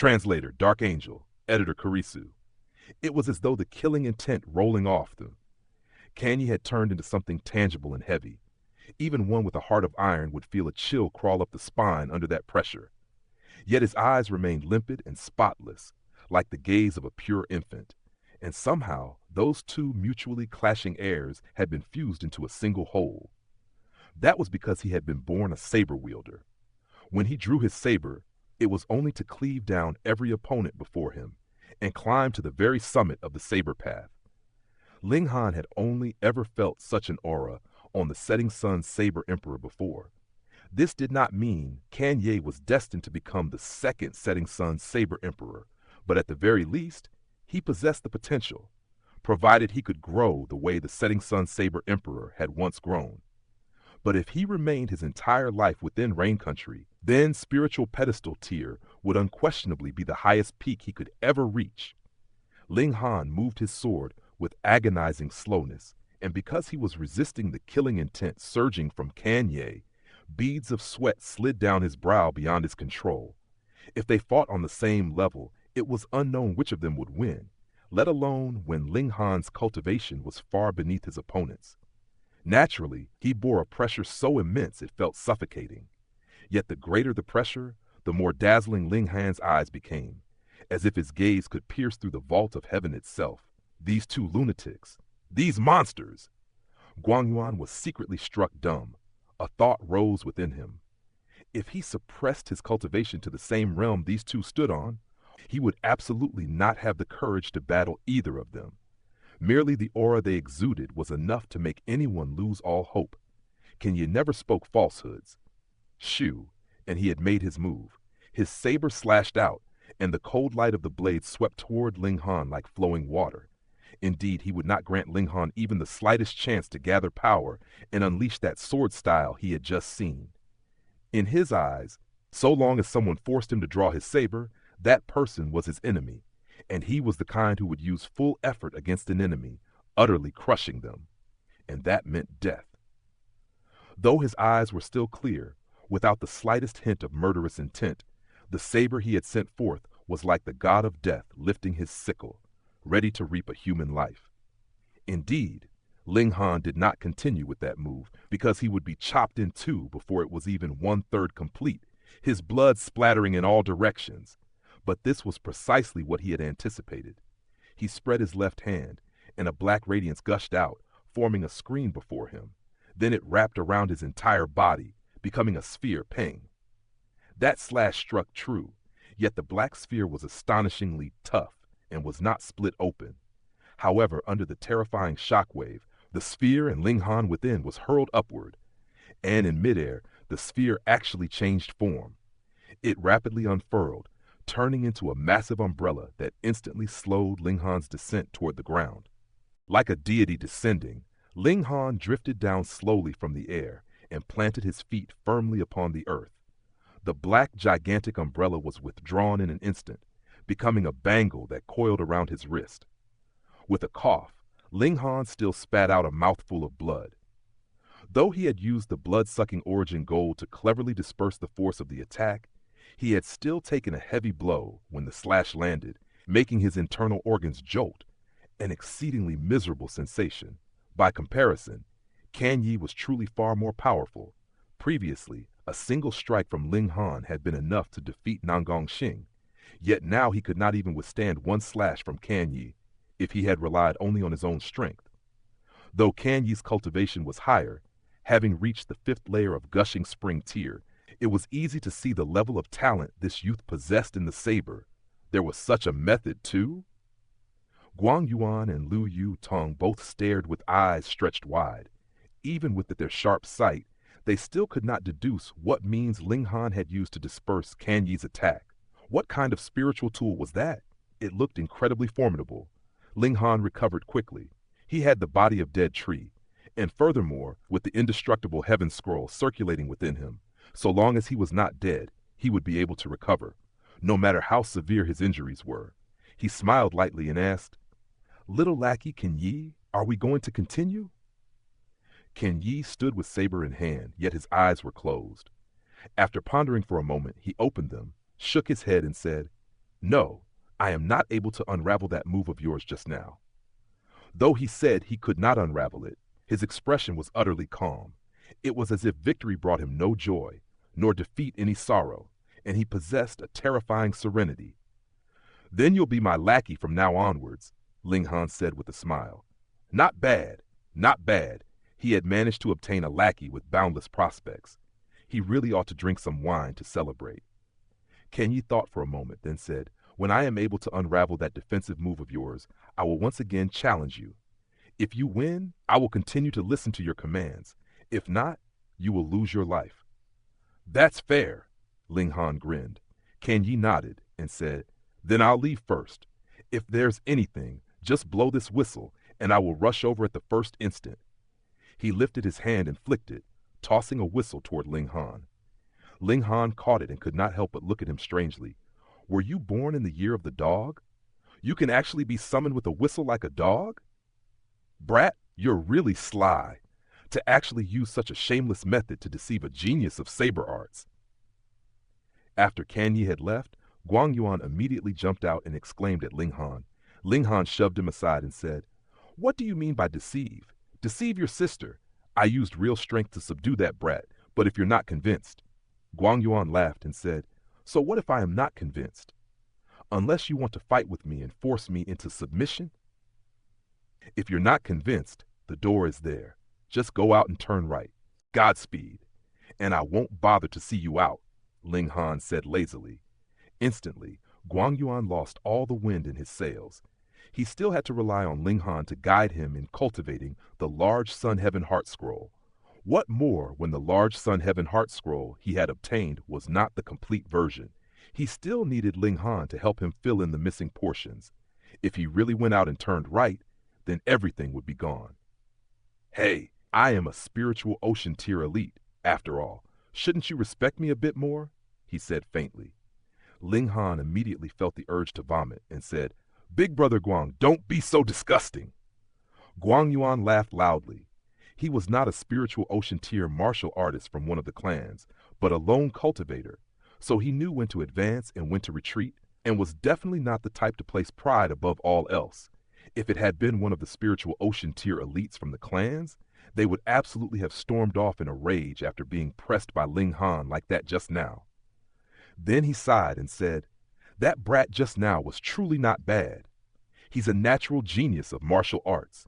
Translator, Dark Angel. Editor, Kurisu. It was as though the killing intent rolling off them. Kanyi had turned into something tangible and heavy. Even one with a heart of iron would feel a chill crawl up the spine under that pressure. Yet his eyes remained limpid and spotless, like the gaze of a pure infant. And somehow, those two mutually clashing airs had been fused into a single whole. That was because he had been born a saber wielder. When he drew his saber, it was only to cleave down every opponent before him and climb to the very summit of the saber path. Ling Han had only ever felt such an aura on the setting sun Saber Emperor before. This did not mean Kanye was destined to become the second setting sun Saber Emperor, but at the very least, he possessed the potential, provided he could grow the way the setting sun Saber Emperor had once grown. But if he remained his entire life within Rain Country, then spiritual pedestal tier would unquestionably be the highest peak he could ever reach. Ling Han moved his sword with agonizing slowness, and because he was resisting the killing intent surging from Kanye, beads of sweat slid down his brow beyond his control. If they fought on the same level, it was unknown which of them would win, let alone when Ling Han's cultivation was far beneath his opponent's. Naturally, he bore a pressure so immense it felt suffocating. Yet the greater the pressure, the more dazzling Ling Han's eyes became, as if his gaze could pierce through the vault of heaven itself. These two lunatics, these monsters! Guangyuan was secretly struck dumb. A thought rose within him. If he suppressed his cultivation to the same realm these two stood on, he would absolutely not have the courage to battle either of them. Merely the aura they exuded was enough to make anyone lose all hope. Kenya never spoke falsehoods. Shoo, and he had made his move. His saber slashed out, and the cold light of the blade swept toward Ling Han like flowing water. Indeed, he would not grant Ling Han even the slightest chance to gather power and unleash that sword style he had just seen. In his eyes, so long as someone forced him to draw his saber, that person was his enemy, and he was the kind who would use full effort against an enemy, utterly crushing them. And that meant death. Though his eyes were still clear, without the slightest hint of murderous intent, the saber he had sent forth was like the god of death lifting his sickle, ready to reap a human life. Indeed, Ling Han did not continue with that move because he would be chopped in two before it was even 1/3 complete, his blood splattering in all directions. But this was precisely what he had anticipated. He spread his left hand, and a black radiance gushed out, forming a screen before him. Then it wrapped around his entire body, becoming a sphere ping. That slash struck true, yet the black sphere was astonishingly tough and was not split open. However, under the terrifying shockwave, the sphere and Ling Han within was hurled upward, and in midair, the sphere actually changed form. It rapidly unfurled, turning into a massive umbrella that instantly slowed Ling Han's descent toward the ground. Like a deity descending, Ling Han drifted down slowly from the air and planted his feet firmly upon the earth. The black, gigantic umbrella was withdrawn in an instant, becoming a bangle that coiled around his wrist. With a cough, Ling Han still spat out a mouthful of blood. Though he had used the blood-sucking origin gold to cleverly disperse the force of the attack, he had still taken a heavy blow when the slash landed, making his internal organs jolt, an exceedingly miserable sensation. By comparison, Kan Yi was truly far more powerful. Previously, a single strike from Ling Han had been enough to defeat Nangong Xing, yet now he could not even withstand one slash from Kan Yi if he had relied only on his own strength. Though Kan Yi's cultivation was higher, having reached the 5th layer of gushing spring tier, it was easy to see the level of talent this youth possessed in the saber. There was such a method, too. Guang Yuan and Lu Yu Tong both stared with eyes stretched wide. Even with their sharp sight, they still could not deduce what means Ling Han had used to disperse Kan Yi's attack. What kind of spiritual tool was that? It looked incredibly formidable. Ling Han recovered quickly. He had the body of dead tree, and furthermore, with the indestructible heaven scroll circulating within him, so long as he was not dead, he would be able to recover, no matter how severe his injuries were. He smiled lightly and asked, "Little lackey Kan Yi, are we going to continue?" Kan Yi stood with saber in hand, yet his eyes were closed. After pondering for a moment, he opened them, shook his head, and said, No, I am not able to unravel that move of yours just now. Though he said he could not unravel it, his expression was utterly calm. It was as if victory brought him no joy, nor defeat any sorrow, and he possessed a terrifying serenity. Then you'll be my lackey from now onwards, Ling Han said with a smile. Not bad, not bad. He had managed to obtain a lackey with boundless prospects. He really ought to drink some wine to celebrate. Kan Yi thought for a moment, then said, when I am able to unravel that defensive move of yours, I will once again challenge you. If you win, I will continue to listen to your commands. If not, you will lose your life. That's fair, Ling Han grinned. Kan Yi nodded and said, then I'll leave first. If there's anything, just blow this whistle, and I will rush over at the first instant. He lifted his hand and flicked it, tossing a whistle toward Ling Han. Ling Han caught it and could not help but look at him strangely. Were you born in the year of the dog? You can actually be summoned with a whistle like a dog? Brat, you're really sly, to actually use such a shameless method to deceive a genius of saber arts. After Kan Yi had left, Guang Yuan immediately jumped out and exclaimed at Ling Han. Ling Han shoved him aside and said, what do you mean by deceive? Deceive your sister. I used real strength to subdue that brat, but if you're not convinced. Guang Yuan laughed and said, so what if I am not convinced? Unless you want to fight with me and force me into submission? If you're not convinced, the door is there. Just go out and turn right. Godspeed. And I won't bother to see you out, Ling Han said lazily. Instantly, Guang Yuan lost all the wind in his sails. He still had to rely on Ling Han to guide him in cultivating the large Sun Heaven Heart Scroll. What more when the large Sun Heaven Heart Scroll he had obtained was not the complete version? He still needed Ling Han to help him fill in the missing portions. If he really went out and turned right, then everything would be gone. Hey, I am a spiritual ocean tier elite, after all. Shouldn't you respect me a bit more? He said faintly. Ling Han immediately felt the urge to vomit and said, Big Brother Guang, don't be so disgusting. Guang Yuan laughed loudly. He was not a spiritual ocean tier martial artist from one of the clans, but a lone cultivator, so he knew when to advance and when to retreat, and was definitely not the type to place pride above all else. If it had been one of the spiritual ocean tier elites from the clans, they would absolutely have stormed off in a rage after being pressed by Ling Han like that just now. Then he sighed and said, that brat just now was truly not bad. He's a natural genius of martial arts.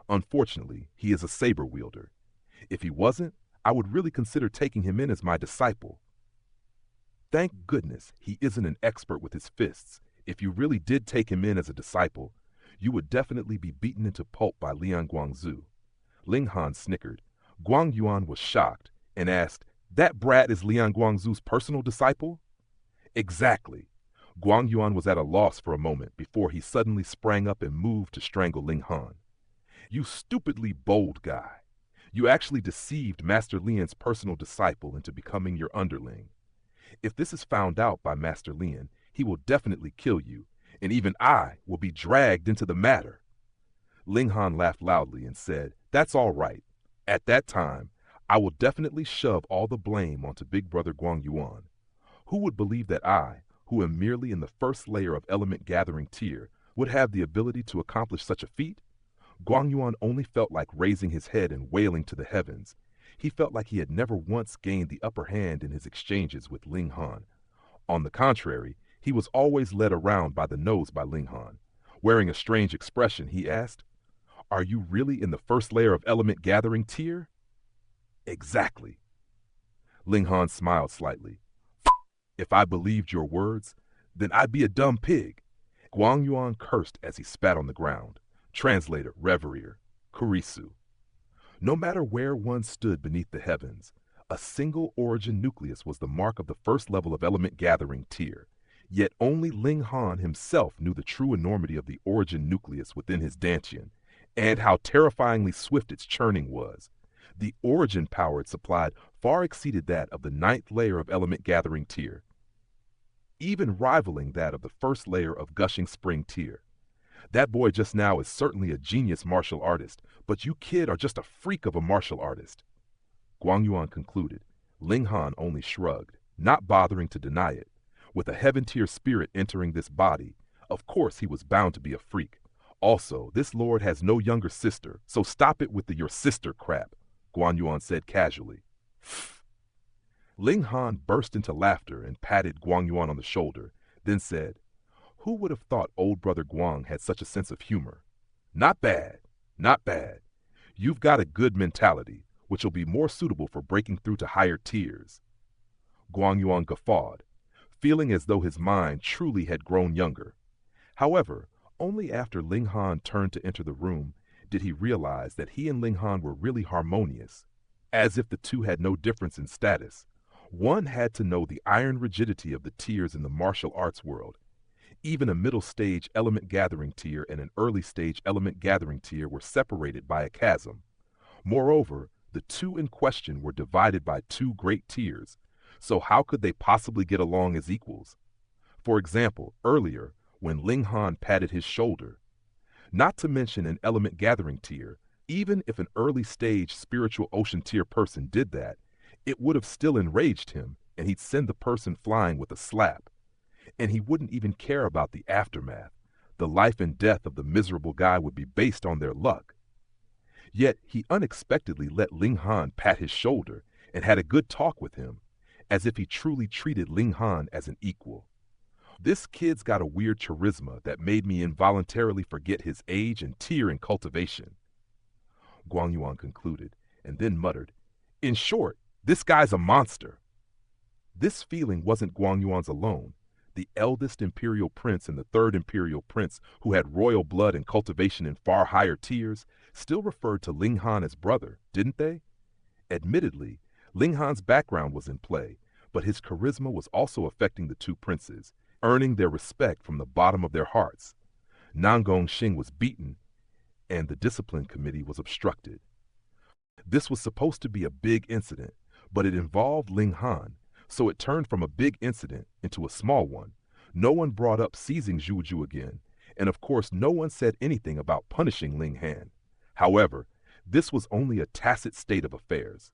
Unfortunately, he is a saber wielder. If he wasn't, I would really consider taking him in as my disciple. Thank goodness he isn't an expert with his fists. If you really did take him in as a disciple, you would definitely be beaten into pulp by Lian Guangzu. Ling Han snickered. Guang Yuan was shocked and asked, that brat is Lian Guangzu's personal disciple? Exactly. Guang Yuan was at a loss for a moment before he suddenly sprang up and moved to strangle Ling Han. You stupidly bold guy. You actually deceived Master Lian's personal disciple into becoming your underling. If this is found out by Master Lian, he will definitely kill you, and even I will be dragged into the matter. Ling Han laughed loudly and said, that's all right. At that time, I will definitely shove all the blame onto Big Brother Guang Yuan. Who would believe that I, who am merely in the first layer of element gathering tier, would have the ability to accomplish such a feat? Guang Yuan only felt like raising his head and wailing to the heavens. He felt like he had never once gained the upper hand in his exchanges with Ling Han. On the contrary, he was always led around by the nose by Ling Han. Wearing a strange expression, he asked, are you really in the first layer of element gathering tier? Exactly. Ling Han smiled slightly. If I believed your words, then I'd be a dumb pig. Guang Yuan cursed as he spat on the ground. Translator, Reverier, Kurisu. No matter where one stood beneath the heavens, a single origin nucleus was the mark of the first level of element gathering tier. Yet only Ling Han himself knew the true enormity of the origin nucleus within his dantian, and how terrifyingly swift its churning was. The origin power it supplied far exceeded that of the 9th layer of element gathering tier, even rivaling that of the first layer of gushing spring tier. That boy just now is certainly a genius martial artist, but you kid are just a freak of a martial artist. Guang Yuan concluded. Ling Han only shrugged, not bothering to deny it. With a heaven-tier spirit entering this body, of course he was bound to be a freak. Also, this lord has no younger sister, so stop it with the your sister crap, Guan Yuan said casually. Ling Han burst into laughter and patted Guan Yuan on the shoulder, then said, "Who would have thought old brother Guang had such a sense of humor? Not bad, not bad. You've got a good mentality, which will be more suitable for breaking through to higher tiers." Guang Yuan guffawed, feeling as though his mind truly had grown younger. However, only after Ling Han turned to enter the room did he realize that he and Ling Han were really harmonious, as if the two had no difference in status. One had to know the iron rigidity of the tiers in the martial arts world. Even a middle stage element gathering tier and an early stage element gathering tier were separated by a chasm. Moreover, the two in question were divided by two great tiers, so how could they possibly get along as equals? For example, earlier, when Ling Han patted his shoulder. Not to mention an element gathering tier, even if an early stage spiritual ocean tier person did that, it would have still enraged him, and he'd send the person flying with a slap. And he wouldn't even care about the aftermath. The life and death of the miserable guy would be based on their luck. Yet he unexpectedly let Ling Han pat his shoulder and had a good talk with him, as if he truly treated Ling Han as an equal. This kid's got a weird charisma that made me involuntarily forget his age and tier in cultivation, Guang Yuan concluded, and then muttered, "In short, this guy's a monster." This feeling wasn't Guang Yuan's alone. The eldest imperial prince and the third imperial prince, who had royal blood and cultivation in far higher tiers, still referred to Ling Han as brother, didn't they? Admittedly, Ling Han's background was in play, but his charisma was also affecting the two princes, earning their respect from the bottom of their hearts. Nangong Xing was beaten, and the discipline committee was obstructed. This was supposed to be a big incident, but it involved Ling Han, so it turned from a big incident into a small one. No one brought up seizing Zhuju again, and of course no one said anything about punishing Ling Han. However, this was only a tacit state of affairs.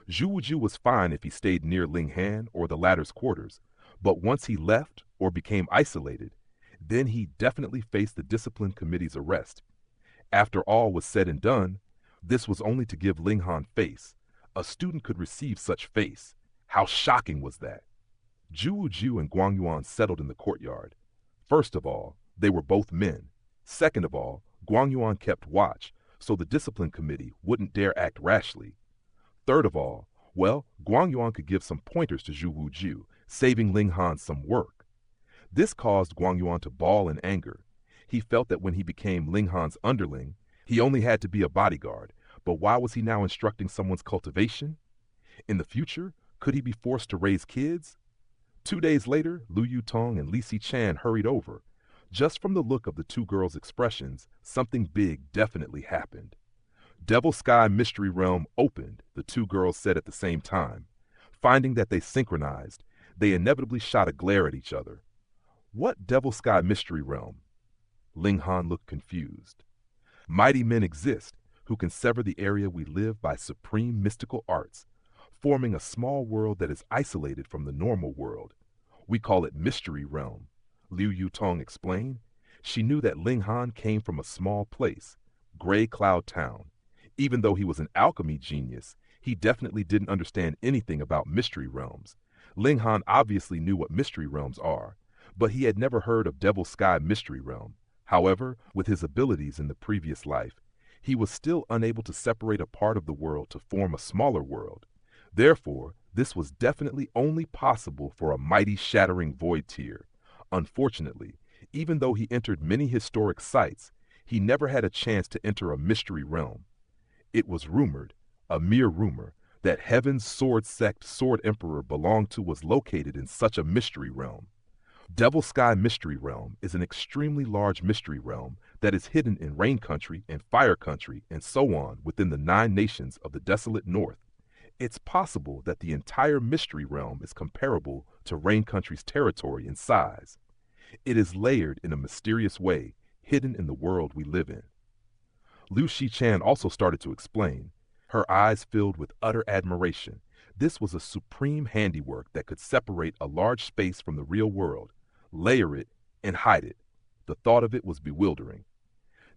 Zhuju was fine if he stayed near Ling Han or the latter's quarters, but once he left or became isolated, then he definitely faced the discipline committee's arrest. After all was said and done, this was only to give Ling Han face. A student could receive such face. How shocking was that? Zhu and Guang Yuan settled in the courtyard. First of all, they were both men. Second of all, Guang Yuan kept watch, so the discipline committee wouldn't dare act rashly. Third of all, well, Guang Yuan could give some pointers to Zhu, saving Ling Han some work. This caused Guang Yuan to bawl in anger. He felt that when he became Ling Han's underling, he only had to be a bodyguard, but why was he now instructing someone's cultivation? In the future, could he be forced to raise kids? 2 days later, Lu Yutong and Li Xichan hurried over. Just from the look of the two girls' expressions, something big definitely happened. Devil Sky Mystery Realm opened, the two girls said at the same time. Finding that they synchronized, they inevitably shot a glare at each other. What Devil Sky Mystery Realm? Ling Han looked confused. Mighty men exist who can sever the area we live by supreme mystical arts, forming a small world that is isolated from the normal world. We call it Mystery Realm, Liu Yutong explained. She knew that Ling Han came from a small place, Gray Cloud Town. Even though he was an alchemy genius, he definitely didn't understand anything about mystery realms. Ling Han obviously knew what mystery realms are, but he had never heard of Devil Sky Mystery Realm. However, with his abilities in the previous life, he was still unable to separate a part of the world to form a smaller world. Therefore, this was definitely only possible for a mighty shattering void tier. Unfortunately, even though he entered many historic sites, he never had a chance to enter a mystery realm. It was rumored, a mere rumor, that Heaven's Sword Sect Sword Emperor belonged to was located in such a mystery realm. Devil Sky Mystery Realm is an extremely large mystery realm that is hidden in Rain Country and Fire Country and so on within the 9 nations of the desolate north. It's possible that the entire mystery realm is comparable to Rain Country's territory in size. It is layered in a mysterious way, hidden in the world we live in. Liu Xichan also started to explain, her eyes filled with utter admiration. This was a supreme handiwork that could separate a large space from the real world, layer it, and hide it. The thought of it was bewildering.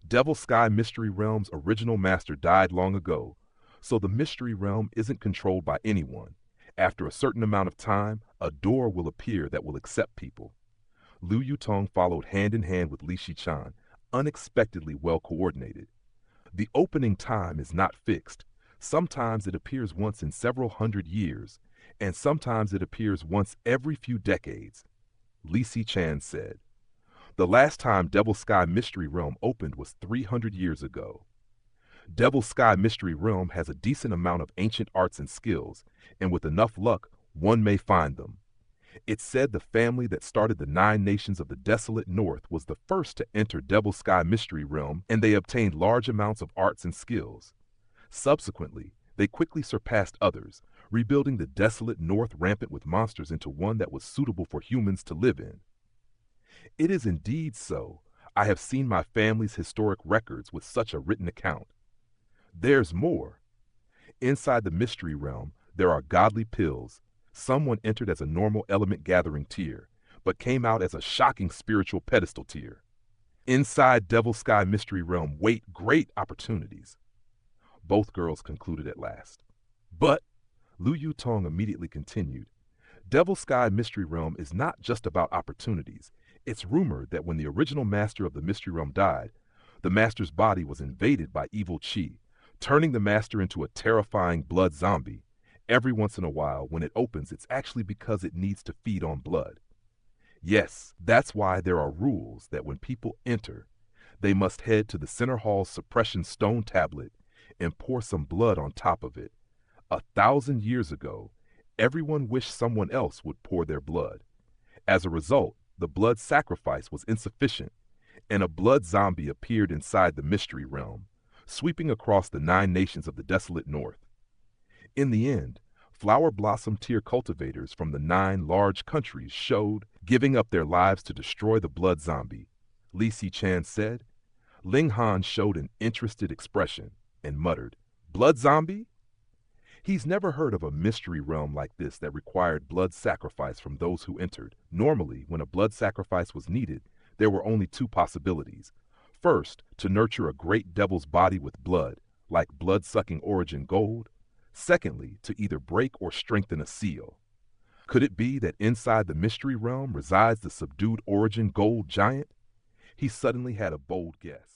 Devil Sky Mystery Realm's original master died long ago, so the Mystery Realm isn't controlled by anyone. After a certain amount of time, a door will appear that will accept people. Lu Yutong followed hand in hand with Li Shichan, unexpectedly well coordinated. The opening time is not fixed. Sometimes it appears once in several hundred years, and sometimes it appears once every few decades. Li Shichan said, "The last time Devil Sky Mystery Realm opened was 300 years ago. Devil Sky Mystery Realm has a decent amount of ancient arts and skills, and with enough luck, one may find them. It's said the family that started the 9 nations of the desolate north was the first to enter Devil Sky Mystery Realm, and they obtained large amounts of arts and skills. Subsequently, they quickly surpassed others, rebuilding the desolate north rampant with monsters into one that was suitable for humans to live in." It is indeed so. I have seen my family's historic records with such a written account. There's more. Inside the Mystery Realm, there are godly pills. Someone entered as a normal element gathering tier, but came out as a shocking spiritual pedestal tier. Inside Devil Sky Mystery Realm wait great opportunities. Both girls concluded at last. But, Lu Yutong immediately continued, Devil Sky Mystery Realm is not just about opportunities. It's rumored that when the original master of the Mystery Realm died, the master's body was invaded by evil chi, turning the master into a terrifying blood zombie. Every once in a while, when it opens, it's actually because it needs to feed on blood. Yes, that's why there are rules that when people enter, they must head to the Center Hall's suppression stone tablet and pour some blood on top of it. 1,000 years ago, everyone wished someone else would pour their blood. As a result, the blood sacrifice was insufficient, and a blood zombie appeared inside the Mystery Realm, sweeping across the 9 nations of the desolate north. In the end, flower blossom tier cultivators from the 9 large countries showed, giving up their lives to destroy the blood zombie. Li Shichan said. Ling Han showed an interested expression and muttered, "Blood zombie?" He's never heard of a mystery realm like this that required blood sacrifice from those who entered. Normally, when a blood sacrifice was needed, there were only 2 possibilities. First, to nurture a great devil's body with blood, like blood-sucking origin gold. Secondly, to either break or strengthen a seal. Could it be that inside the mystery realm resides the subdued origin gold giant? He suddenly had a bold guess.